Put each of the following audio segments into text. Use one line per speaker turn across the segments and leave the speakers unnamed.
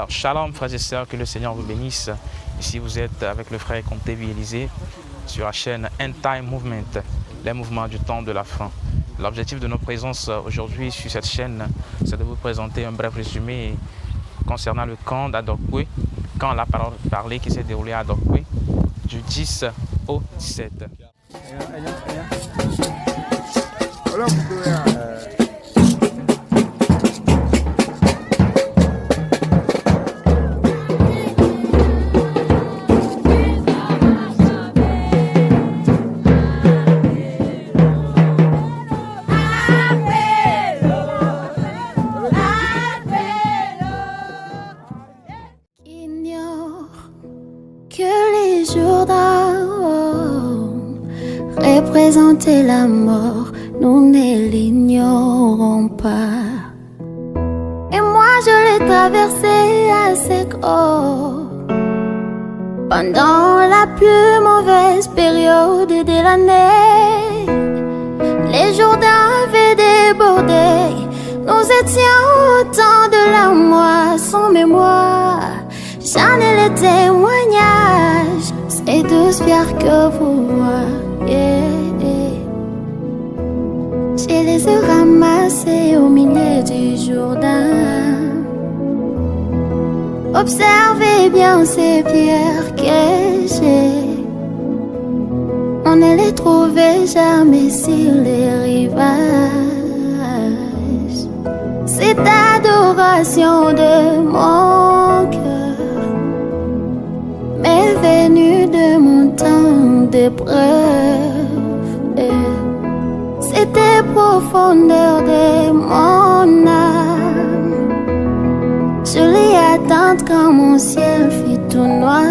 Alors, shalom frères et sœurs, que le Seigneur vous bénisse. Ici vous êtes avec le frère Comté Élysée sur la chaîne End Time Movement, les mouvements du temps de la fin. L'objectif de notre présence aujourd'hui sur cette chaîne, c'est de vous présenter un bref résumé concernant le camp d'Adokwe, camp la parole parlée qui s'est déroulé à Adokwe du 10 au 17.
Représenter la mort, nous ne l'ignorons pas. Et moi je l'ai traversé à sec pendant la plus mauvaise période de l'année. Les Jourdains avaient débordé, nous étions au temps de la moisson, mais moi j'en ai le témoignage, ces 12 pierres que vous voyez. Je les ai ramassées au milieu du Jourdain. Observez bien ces pierres que j'ai. On ne les trouvait jamais sur les rivages. Cette adoration de mon cœur m'est venue de mon temps d'épreuve. C'était profondeur de mon âme. Je l'ai atteinte quand mon ciel fut tout noir.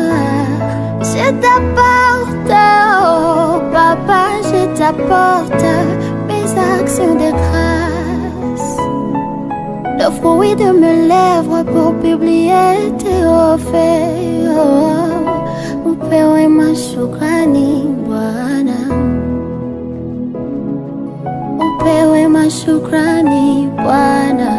Je t'apporte, oh papa, je t'apporte mes actions de grâce, le fruit de mes lèvres pour publier tes offres. Oh, upewe mashukrani Bwana. Upewe mashukrani Bwana.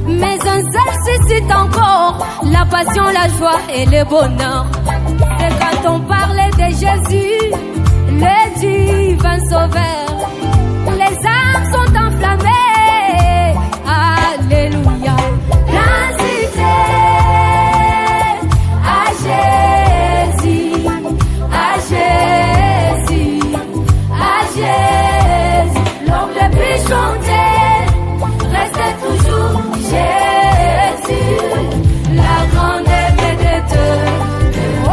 Mais un seul suscite encore la passion, la joie et le bonheur. C'est quand on parlait de Jésus, le divin sauveur. Les âmes sont enflammées. Alléluia. L'inciter à Jésus, à Jésus, à Jésus. L'homme le plus chanté. Reste toujours Jésus, la grande vedette de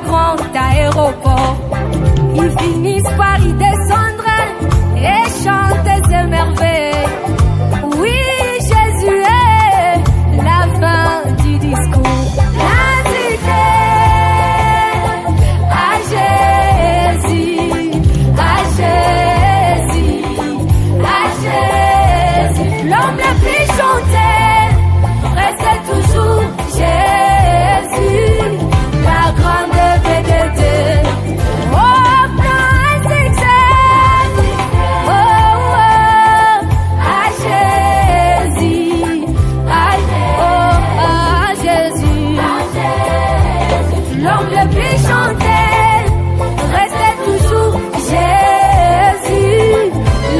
grand aéroport. Ils finissent par y descendre et chanter ces merveilles. Oui, Jésus est la fin du discours. L'indiqué à Jésus, à Jésus, à Jésus. L'homme le plus chanté reste toujours Jésus, la grande vedette. Oh, plein succès. Oh, à Jésus, à Jésus. L'homme le plus chanté reste toujours Jésus,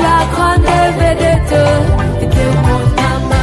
la grande vedette de mon âme.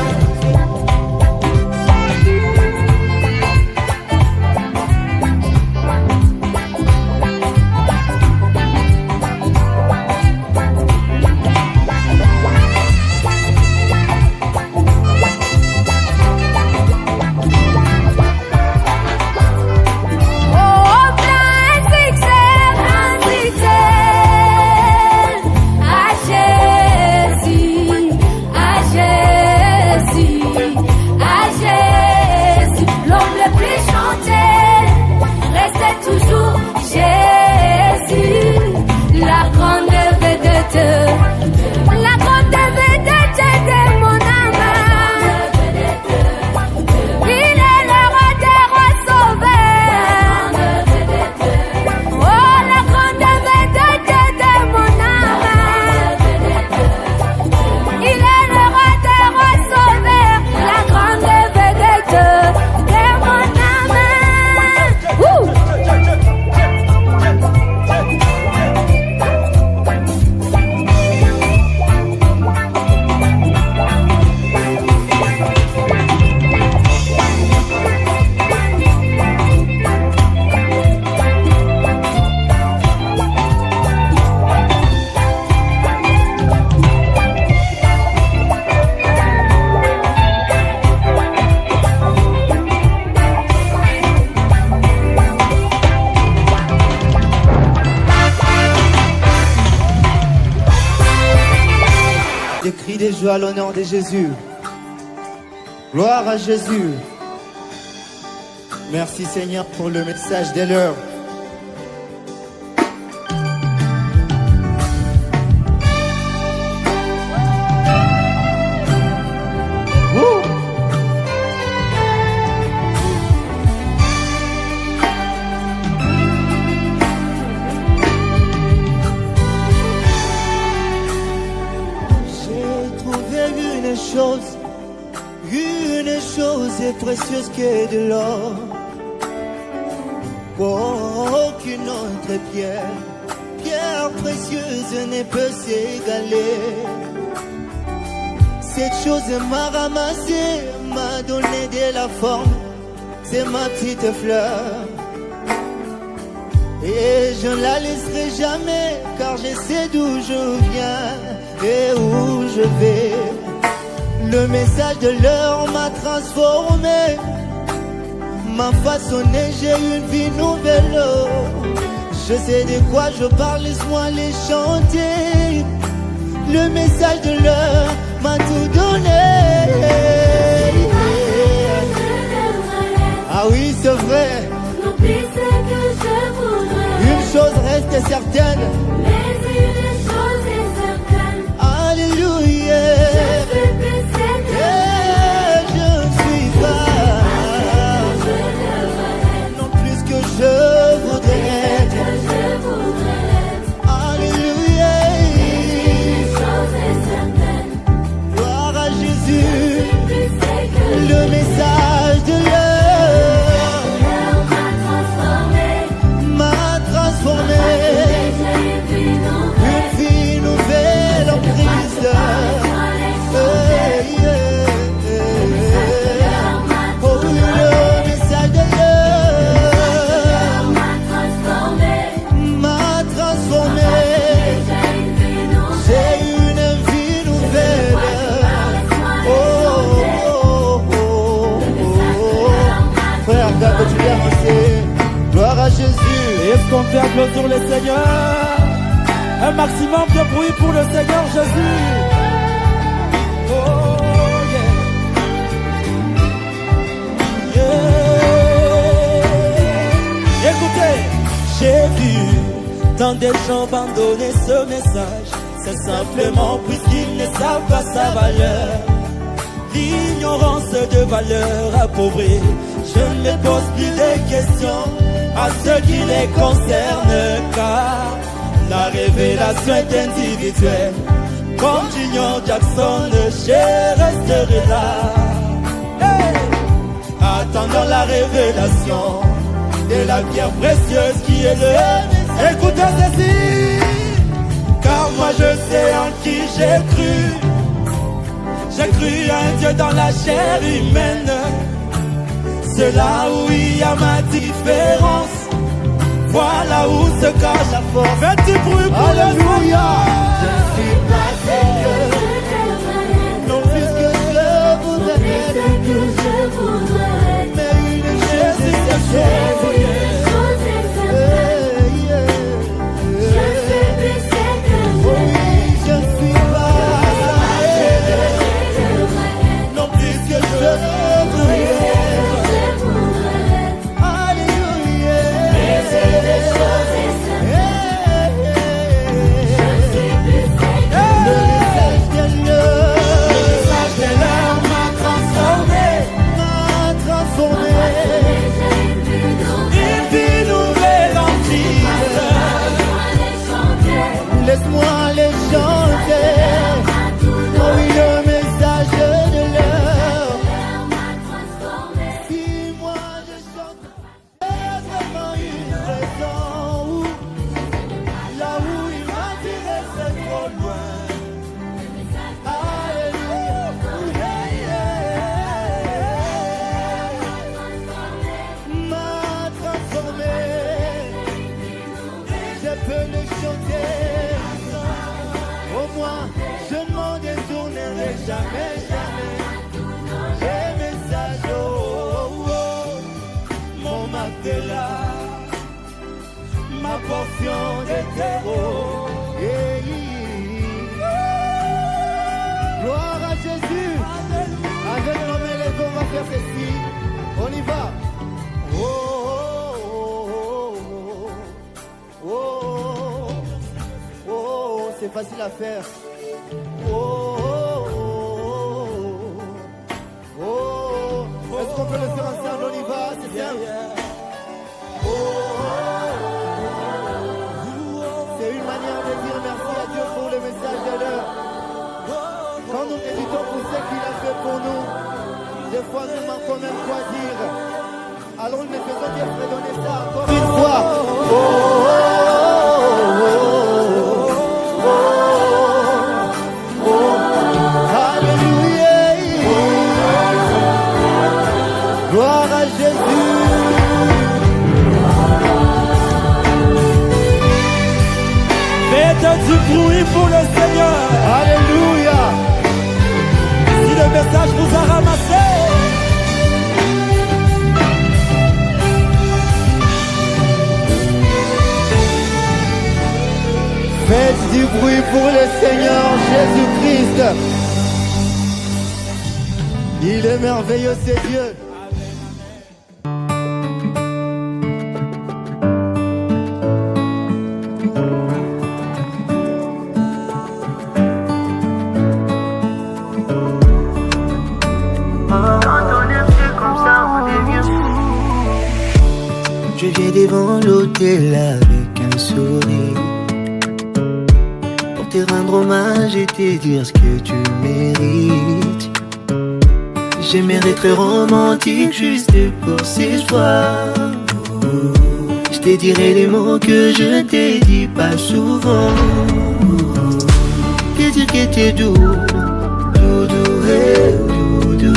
Toujours Jésus, la grande vedette, la grande vedette de mon âme. Il est le roi des rois sauveurs. Oh, la grande vedette de mon âme. Il est le roi des rois sauveurs, la grande vedette de mon âme.
Des cris de joie à l'honneur de Jésus. Gloire à Jésus. Merci Seigneur pour le message de l'heure. Une chose est précieuse que de l'or. Aucune autre pierre précieuse ne peut s'égaler. Cette chose m'a ramassé, m'a donné de la forme, c'est ma petite fleur. Et je ne la laisserai jamais, car je sais d'où je viens et où je vais. Le message de l'heure m'a transformé, m'a façonné, j'ai une vie nouvelle. Je sais de quoi je parle, laisse-moi les chanter. Le message de l'heure m'a tout donné. Ah oui, c'est vrai.
N'oublie ce que je voudrais.
Une chose reste certaine.
Mais une chose est certaine.
Alléluia. Le message de l'heure m'a transformé, une vie
Et est-ce qu'on fait applaudir le Seigneur? Un maximum de bruit pour le Seigneur Jésus. Oh yeah. Yeah. Écoutez, j'ai vu tant des gens abandonner ce message. C'est simplement puisqu'ils ne savent pas sa valeur. L'ignorance de valeur appauvrie. Je ne me pose plus de questions à ce qui les concerne, car la révélation est individuelle. Comme Junior Jackson, je resterai là. Hey! Attendant la révélation de la pierre précieuse qui est le... Écoutez ceci, car moi je sais en qui j'ai cru. J'ai cru à un Dieu dans la chair humaine. C'est là où il y a ma différence. Voilà où se cache la force. Faites du bruit pour le Seigneur.
Je suis pas sérieux. Non plus que je voudrais. Mais une chose est certaine. Laisse-moi les chanter. Oh oui, le message de l'heure. Si moi je chante, c'est vraiment une raison où, là où il m'a tiré, c'est trop loin. Alléluia. M'a transformé. Je peux le chanter. Au moins, je ne m'en détournerai jamais, jamais. J'ai message, oh, oh, oh, mon matelas, ma portion de terreau. Yeah, yeah. Gloire à Jésus. Avec Romain les on va faire ceci. On y va. Oh, oh, oh, oh, oh, oh, oh, c'est facile à faire. Oh, oh, oh, oh, oh. Est-ce qu'on peut le faire ensemble? On y va, c'est bien. Oh, c'est une manière de dire merci à Dieu pour le message de l'heure. Quand nous méditons pour ce qu'il a fait pour nous, des fois nous manquons même quoi dire. Alors nous ne faisons dire redonner ça encore une fois. Oh, oh, oh, oh, oh, oh. Alléluia. Gloire à Jésus.
Faites du bruit pour le Seigneur.
Alléluia.
Si le message vous a ramassé,
faites du bruit pour le Seigneur Jésus-Christ. Il est merveilleux, c'est Dieu.
Je viens devant l'autel avec un sourire pour te rendre hommage et te dire ce que tu mérites. J'aimerais être romantique juste pour ce soir. Je te dirai les mots que je te dis pas souvent. Te dire que t'es doux, doux, doux, doux, doux.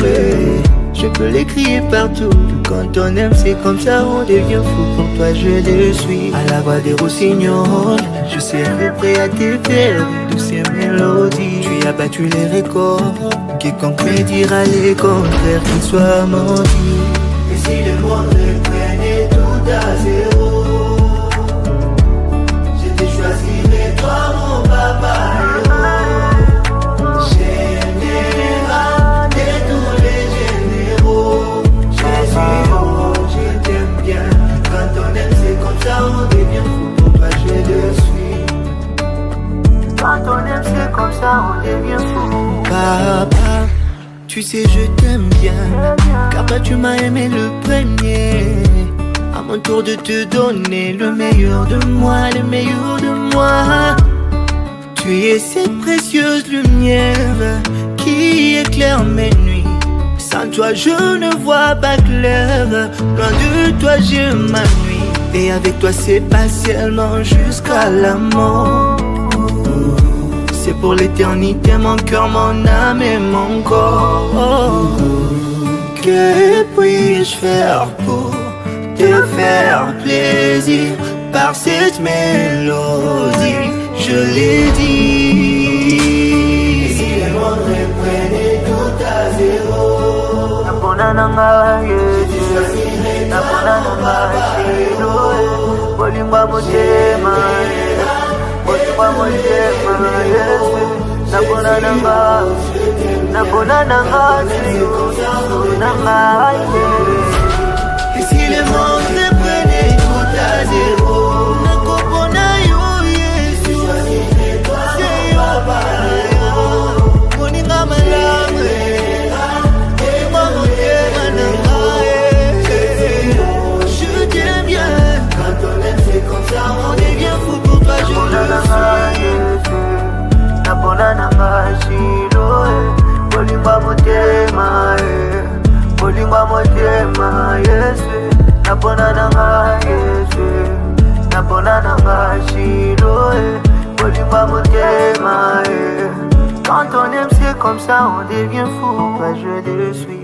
Je peux les crier partout. Quand on aime c'est comme ça, on devient fou. Pour toi je le suis. À la voix des rossignols, je serai prêt à te faire de douces mélodies. Tu as battu les records. Quiconque me dira les contraires, qu'il soit menti. Et si le monde prenait tout à zéro, comme ça on devient fou pour toi je le suis. Quand on aime c'est comme ça on devient fou. Papa, tu sais je t'aime bien, car toi tu m'as aimé le premier. À mon tour de te donner le meilleur de moi, le meilleur de moi. Tu es cette précieuse lumière qui éclaire mes nuits. Sans toi je ne vois pas clair, loin de toi je m'ennuie. Et avec toi c'est pas seulement jusqu'à la mort. C'est pour l'éternité, mon cœur, mon âme et mon corps. Que puis-je faire pour te faire plaisir par cette mélodie? Je l'ai dit. Et si les mondes reprenaient tout à zéro, Napona nanga Yesu, Napona nanga Shilo, Bolingwa motema, Bolingwa motema Yesu, Napona nanga Shilo, nanga Yesu. Et si les mondes reprenaient tout à zéro, je t'aime bien. Quand on aime c'est comme ça on devient fou pour toi je le suis. Napona nanga Shilo, Bolingwa motema, Bolingwa motema Yesu. Napona nanga Yesu, Napona nanga Shilo, Bolingwa motema. Quand on aime c'est comme ça on devient fou, moi je le suis.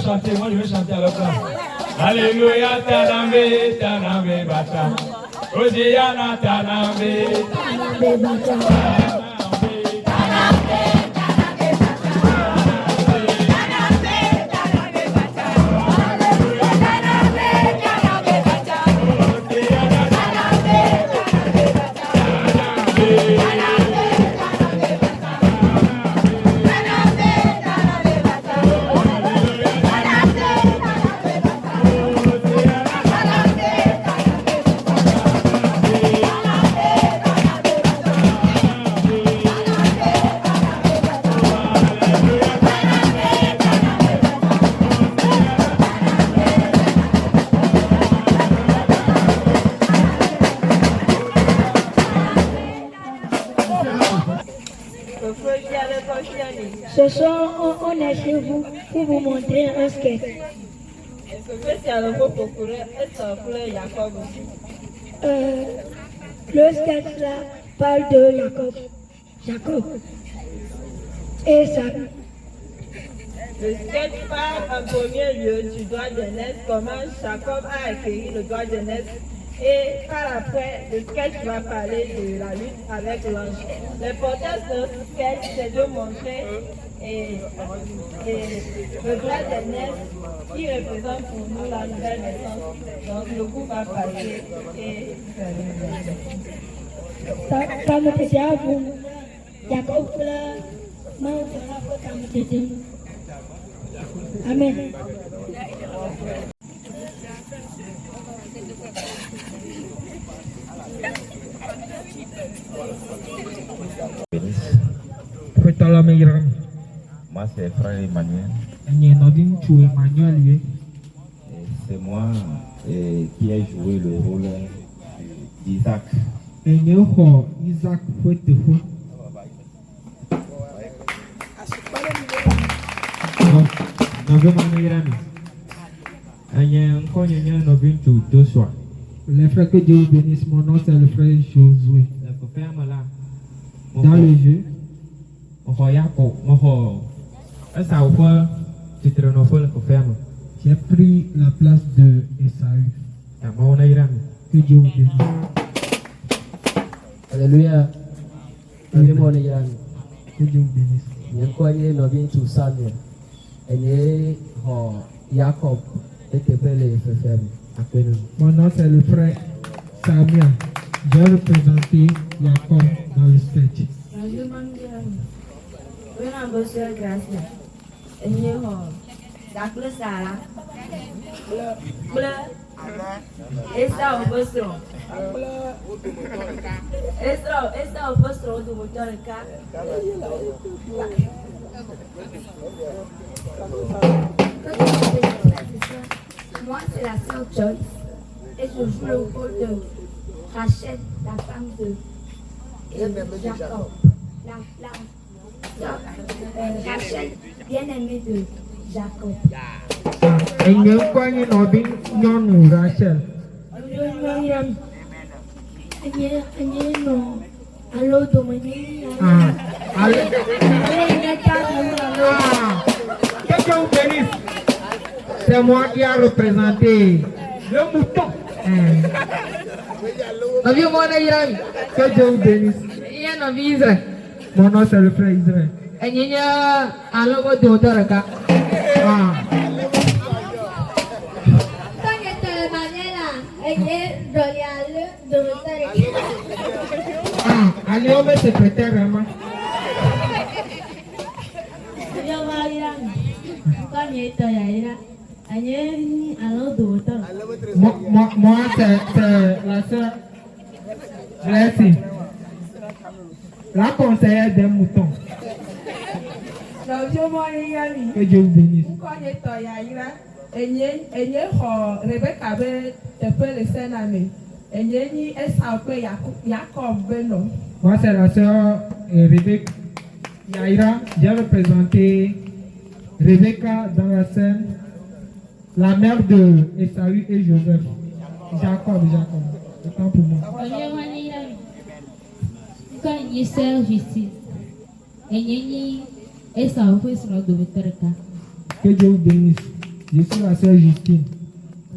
chanter, moi je vais chanter à leur place. Alléluia, Tanambe, Tanambe, Bata. Odiana, Tanambe, Tanambe, Bata.
Ce soir, on est chez vous pour vous montrer un sketch. Le sketch là parle de Jacob et sa.
Le sketch parle en premier lieu du droit d'aînesse, comment Jacob a accueilli le droit d'aînesse. Et par après, le sketch va parler de la lutte avec l'ange. L'importance de ce sketch, c'est de montrer le droit d'aînesse qui représente pour nous la nouvelle naissance. Donc le groupe va parler et
ça me fait à vous. Jacob, Amen.
Moi, c'est frère Emmanuel. C'est moi qui ai joué le rôle d'Isaac. Isaac
les frères que Dieu bénisse, mon nom c'est le frère Josué. Dans le jeu, j'ai pris la place de Esaü. Que Dieu vous bénisse.
Alléluia.
Que Dieu vous bénisse.
Jacob
mon nom c'est le frère Samuel. J'ai représenté Jacob dans le sketch.
Moi, c'est la sœur Joyce et je joue le rôle de Rachel, la femme de Jacob. Rachel, bien-aimée de Jacob.
Rachel. C'est moi qui a représenté le mouton. Que Dieu vous bénisse. Mon nom c'est le frère Israël. Allez, on met secrétaire vraiment. Moi, c'est la soeur Leslie, la conseillère des moutons. Que Dieu vous bénisse. Moi, c'est la soeur Rebecca Yaira. J'ai représenté Rebecca dans la scène, la mère de Esaü et Joseph. Jacob. Autant pour moi. Que Dieu vous bénisse. Je suis la sœur Justine,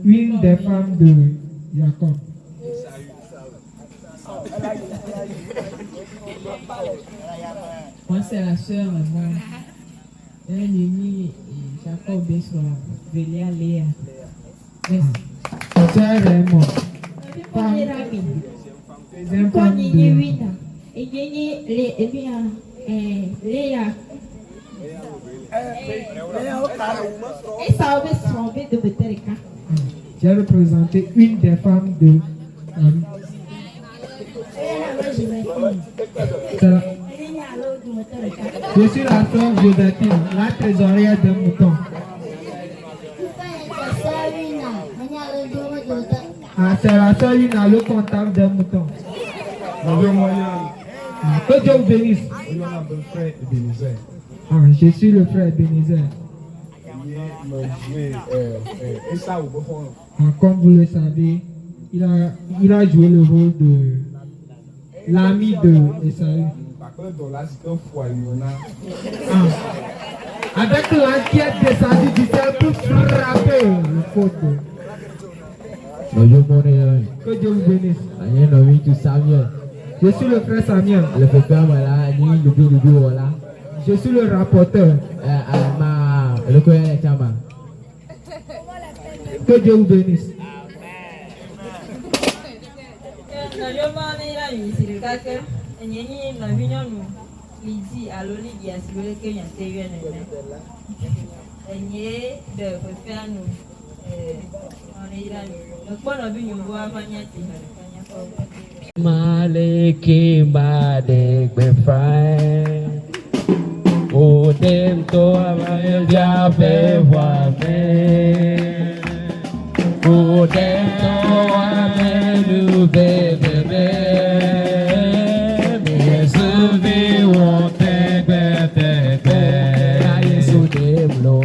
une des femmes de Jacob.
Moi, c'est la sœur Ennemi Jacob Besson, Velia Léa. Merci.
Sœur Raymond.
Deuxième femme de...
J'ai représenté une des femmes de... Je suis la sœur Joséphine, la trésorière de Mouton. Ah, c'est la sœur Lina, le comptable de Mouton. Que Dieu vous bénisse. Ah, je suis le frère Ebenezer. Ah, comme vous le savez, il a joué le rôle de l'ami de Esaü. Ah, avec l'enquête de sa vie, il s'est tout frappé le faute. Que Dieu vous bénisse. Je suis le frère Samuel. Je suis le rapporteur. Que Dieu vous bénisse.
Maliki Bade Befrain Odem Toa Dia Bevame Odem Toa Melu Bebe Mesuvi Wote Bebe Yesu Demlo